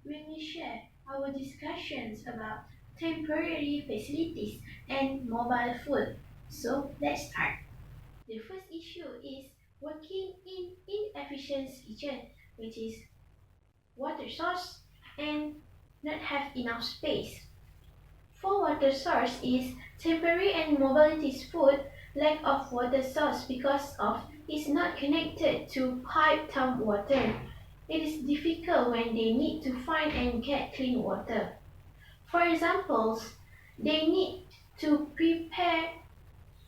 we will share our discussions about temporary facilities and mobile food. So let's start. The first issue is working in inefficient kitchen, which is water source and not have enough space. For water source is temporary and mobility's food lack of water source because of is not connected to pipe down water. It is difficult when they need to find and get clean water. For examples, they need to prepare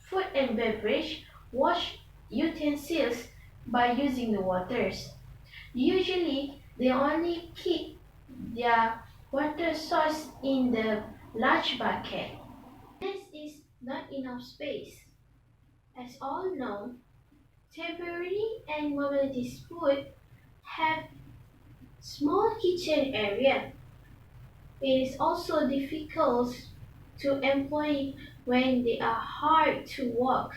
food and beverage, wash utensils by using the waters. Usually, they only keep their water source in the large bucket. This is not enough space. As all know, temporary and mobility food have small kitchen area. It is also difficult to employ when they are hard to work.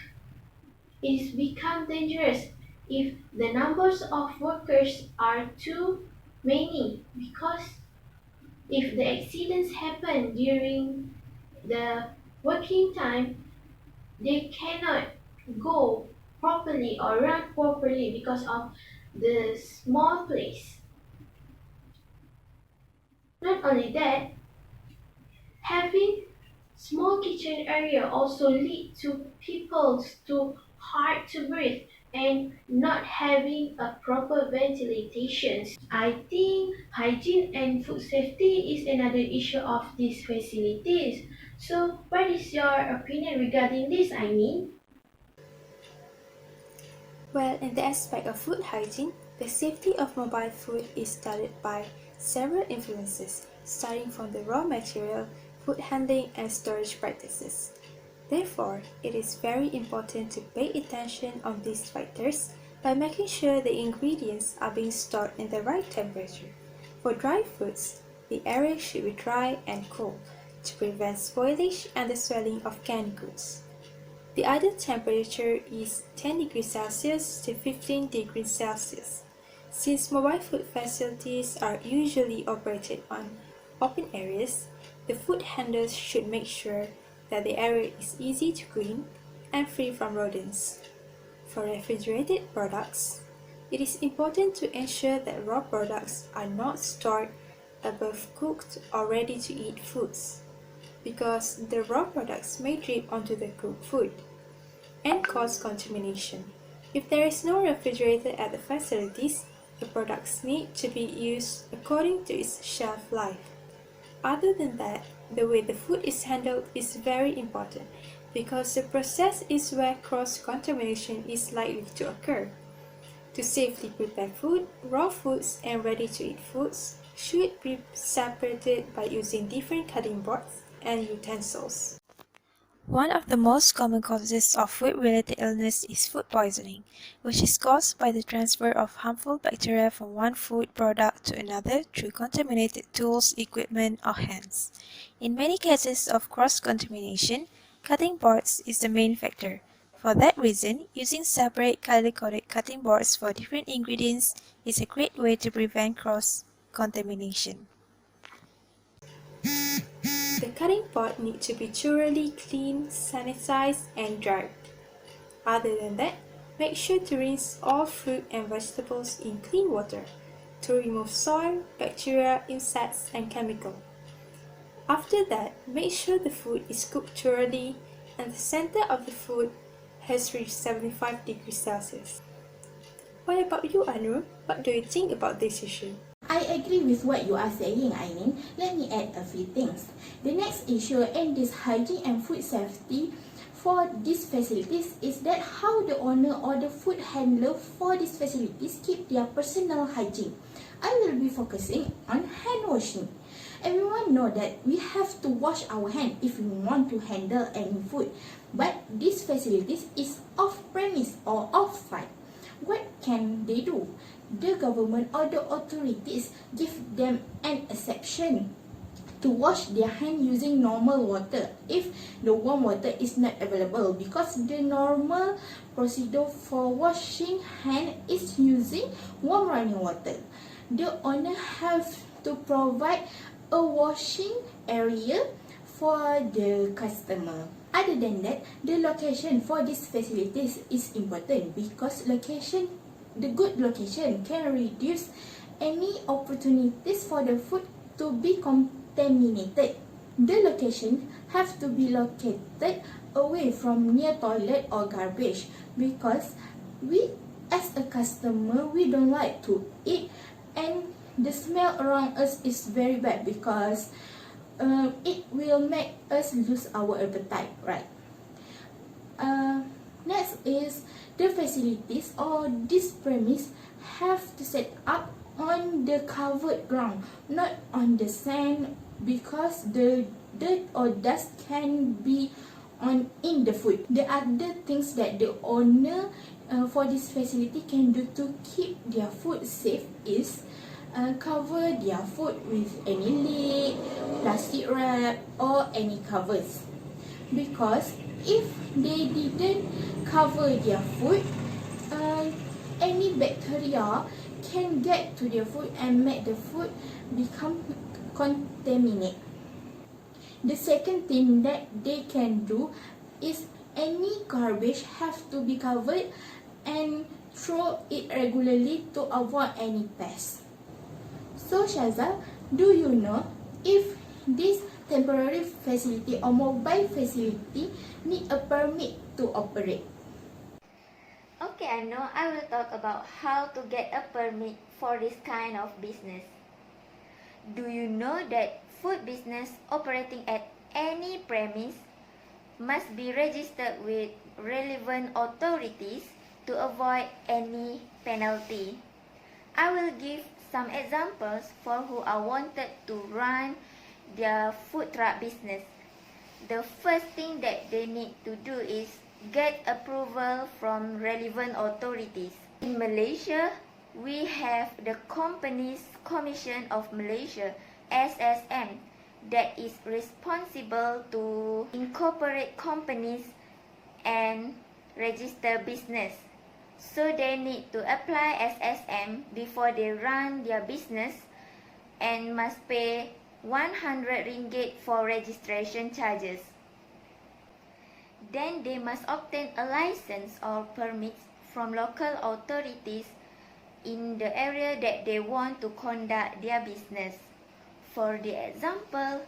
It has become dangerous if the numbers of workers are too many because if the accidents happen during the working time, they cannot go properly or run properly because of the small place. Not only that, having small kitchen area also lead to people to hard to breathe and not having a proper ventilation. I think hygiene and food safety is another issue of these facilities. So what is your opinion regarding this, I mean? Well, in the aspect of food hygiene, the safety of mobile food is studied by several influences, starting from the raw material, food handling, and storage practices. Therefore, it is very important to pay attention on these factors by making sure the ingredients are being stored in the right temperature. For dry foods, the area should be dry and cool to prevent spoilage and the swelling of canned goods. The ideal temperature is 10 degrees Celsius to 15 degrees Celsius. Since mobile food facilities are usually operated on open areas, the food handlers should make sure that the area is easy to clean and free from rodents. For refrigerated products, it is important to ensure that raw products are not stored above cooked or ready to eat foods, because the raw products may drip onto the cooked food and cause contamination. If there is no refrigerator at the facilities, the products need to be used according to its shelf life. Other than that, the way the food is handled is very important because the process is where cross-contamination is likely to occur. To safely prepare food, raw foods and ready-to-eat foods should be separated by using different cutting boards and utensils. One of the most common causes of food-related illness is food poisoning, which is caused by the transfer of harmful bacteria from one food product to another through contaminated tools, equipment, or hands. In many cases of cross-contamination, cutting boards is the main factor. For that reason, using separate color-coded cutting boards for different ingredients is a great way to prevent cross-contamination. The cutting board needs to be thoroughly cleaned, sanitized, and dried. Other than that, make sure to rinse all fruit and vegetables in clean water to remove soil, bacteria, insects, and chemicals. After that, make sure the food is cooked thoroughly and the center of the food has reached 75 degrees Celsius. What about you, Anu? What do you think about this issue? I agree with what you are saying, Aileen. Let me add a few things. The next issue in this hygiene and food safety for these facilities is that how the owner or the food handler for these facilities keep their personal hygiene. I will be focusing on hand washing. Everyone know that we have to wash our hand if we want to handle any food, but these facilities is off premise or off site. What can they do? The government or the authorities give them an exception to wash their hand using normal water if the warm water is not available, because the normal procedure for washing hand is using warm running water. The owner have to provide a washing area for the customer. Other than that, the location for these facilities is important because the good location can reduce any opportunities for the food to be contaminated. The location have to be located away from near toilet or garbage because we as a customer, we don't like to eat and the smell around us is very bad because it will make us lose our appetite, right? Next is the facilities or this premise have to set up on the covered ground, not on the sand because the dirt or dust can be in the food. The other things that the owner for this facility can do to keep their food safe is cover their food with any lid, plastic wrap or any covers. Because if they didn't cover their food, any bacteria can get to their food and make the food become contaminated. The second thing that they can do is any garbage have to be covered and throw it regularly to avoid any pests. So Shaza, do you know if this temporary facility or mobile facility need a permit to operate? Okay, I know. I will talk about how to get a permit for this kind of business. Do you know that food business operating at any premise must be registered with relevant authorities to avoid any penalty? I will give some examples for who are wanted to run their food truck business. The first thing that they need to do is get approval from relevant authorities. In Malaysia, we have the Companies Commission of Malaysia, SSM, that is responsible to incorporate companies and register business. So they need to apply SSM before they run their business and must pay 100 ringgit for registration charges. Then they must obtain a license or permits from local authorities in the area that they want to conduct their business. For the example,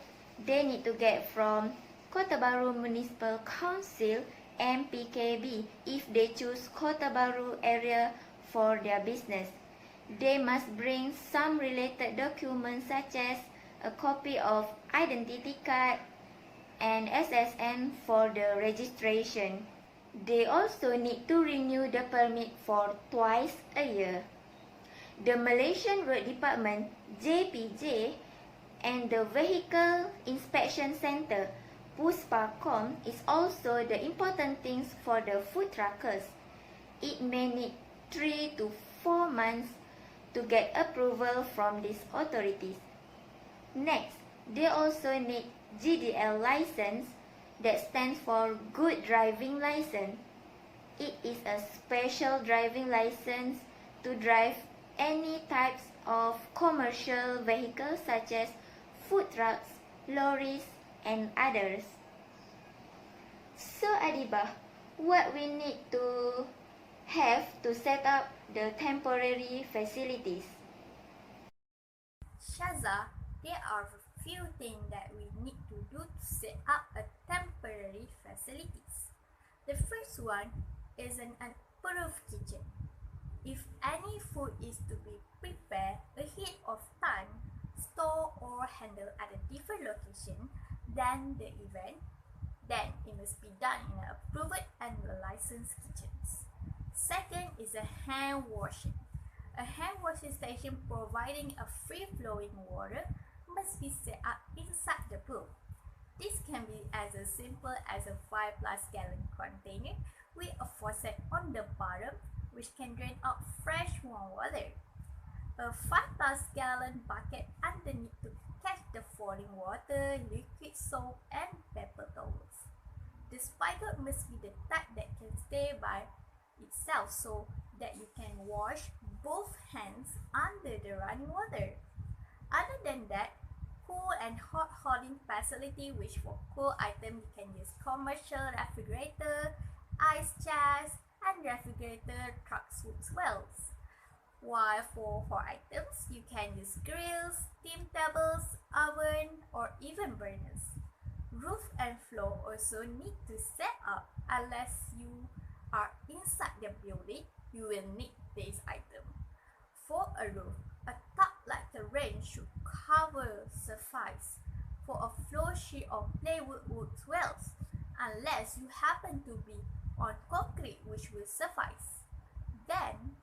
they need to get from Kota Bharu Municipal Council MPKB if they choose Kota Bharu area for their business. They must bring some related documents such as a copy of identity card and SSN for the registration. They also need to renew the permit for twice a year. The Malaysian Road Department, JPJ, and the Vehicle Inspection Center, PUSPACOM, is also the important things for the food truckers. It may need 3 to 4 months to get approval from these authorities. Next, they also need GDL license, that stands for Good Driving License. It is a special driving license to drive any types of commercial vehicles such as food trucks, lorries, and others. So Adibah, what we need to have to set up the temporary facilities? Shaza, there are a few things that we need to do to set up a temporary facilities. The first one is an approved kitchen. If any food is to be prepared ahead of time, stored or handled at a different location than the event, then it must be done in an approved and licensed kitchens. Second is a hand washing. A hand washing station providing a free-flowing water must be set up inside the pool. This can be as simple as a 5+ gallon container with a faucet on the bottom which can drain out fresh warm water. A 5+ gallon bucket underneath to catch the falling water, liquid soap and paper towels. The spigot must be the type that can stay by itself so that you can wash both hands under the running water. Other than than that, cool and hot holding facility, which for cool item you can use commercial refrigerator, ice chest, and refrigerator trucks with wells. While for hot items, you can use grills, steam tables, oven, or even burners. Roof and floor also need to set up. Unless you are inside the building, you will need this item. For a roof, a top like the range should cover suffice. For a floor sheet or plywood wood wells, unless you happen to be on concrete, which will suffice. Then,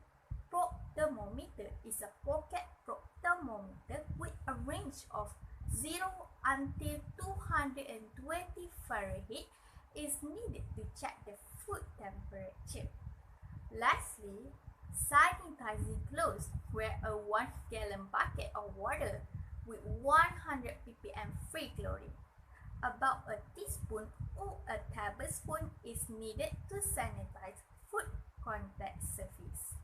probe thermometer is a pocket probe thermometer with a range of 0 until 220 Fahrenheit is needed to check the food temperature. Lastly, sanitizing clothes. Wear a 1-gallon bucket of water with 100 ppm free chlorine. About a teaspoon or a tablespoon is needed to sanitize food contact surface.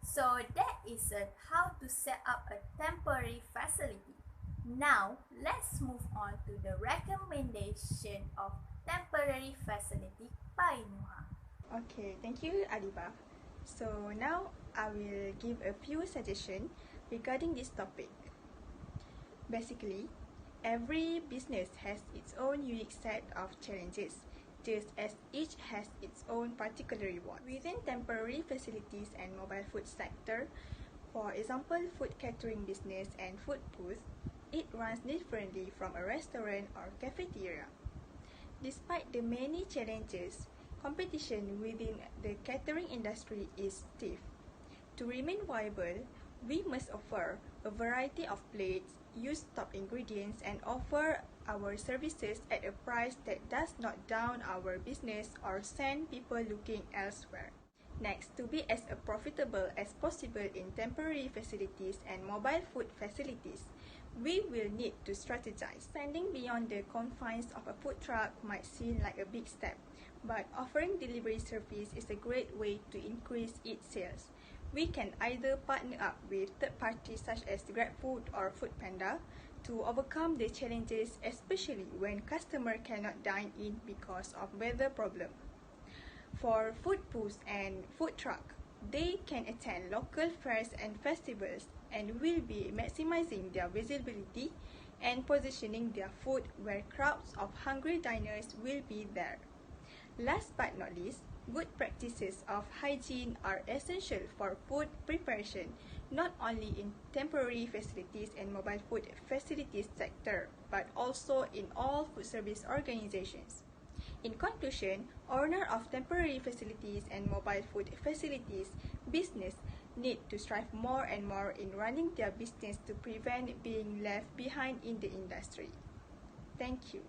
So that is how to set up a temporary facility. Now, let's move on to the recommendation of temporary facility by Nuha. Okay, thank you, Adiba. So now I will give a few suggestions regarding this topic. Basically, every business has its own unique set of challenges, just as each has its own particular reward. Within temporary facilities and mobile food sector, for example, food catering business and food booth, it runs differently from a restaurant or cafeteria. Despite the many challenges, competition within the catering industry is stiff. To remain viable, we must offer a variety of plates, use top ingredients, and offer our services at a price that does not down our business or send people looking elsewhere. Next, to be as profitable as possible in temporary facilities and mobile food facilities, we will need to strategize. Expanding beyond the confines of a food truck might seem like a big step, but offering delivery service is a great way to increase its sales. We can either partner up with third parties such as GrabFood or Foodpanda to overcome the challenges, especially when customers cannot dine in because of weather problem. For food booths and food truck, they can attend local fairs and festivals and will be maximizing their visibility and positioning their food where crowds of hungry diners will be there. Last but not least, good practices of hygiene are essential for food preparation, not only in temporary facilities and mobile food facilities sector, but also in all food service organizations. In conclusion, owner of temporary facilities and mobile food facilities business need to strive more and more in running their business to prevent being left behind in the industry. Thank you.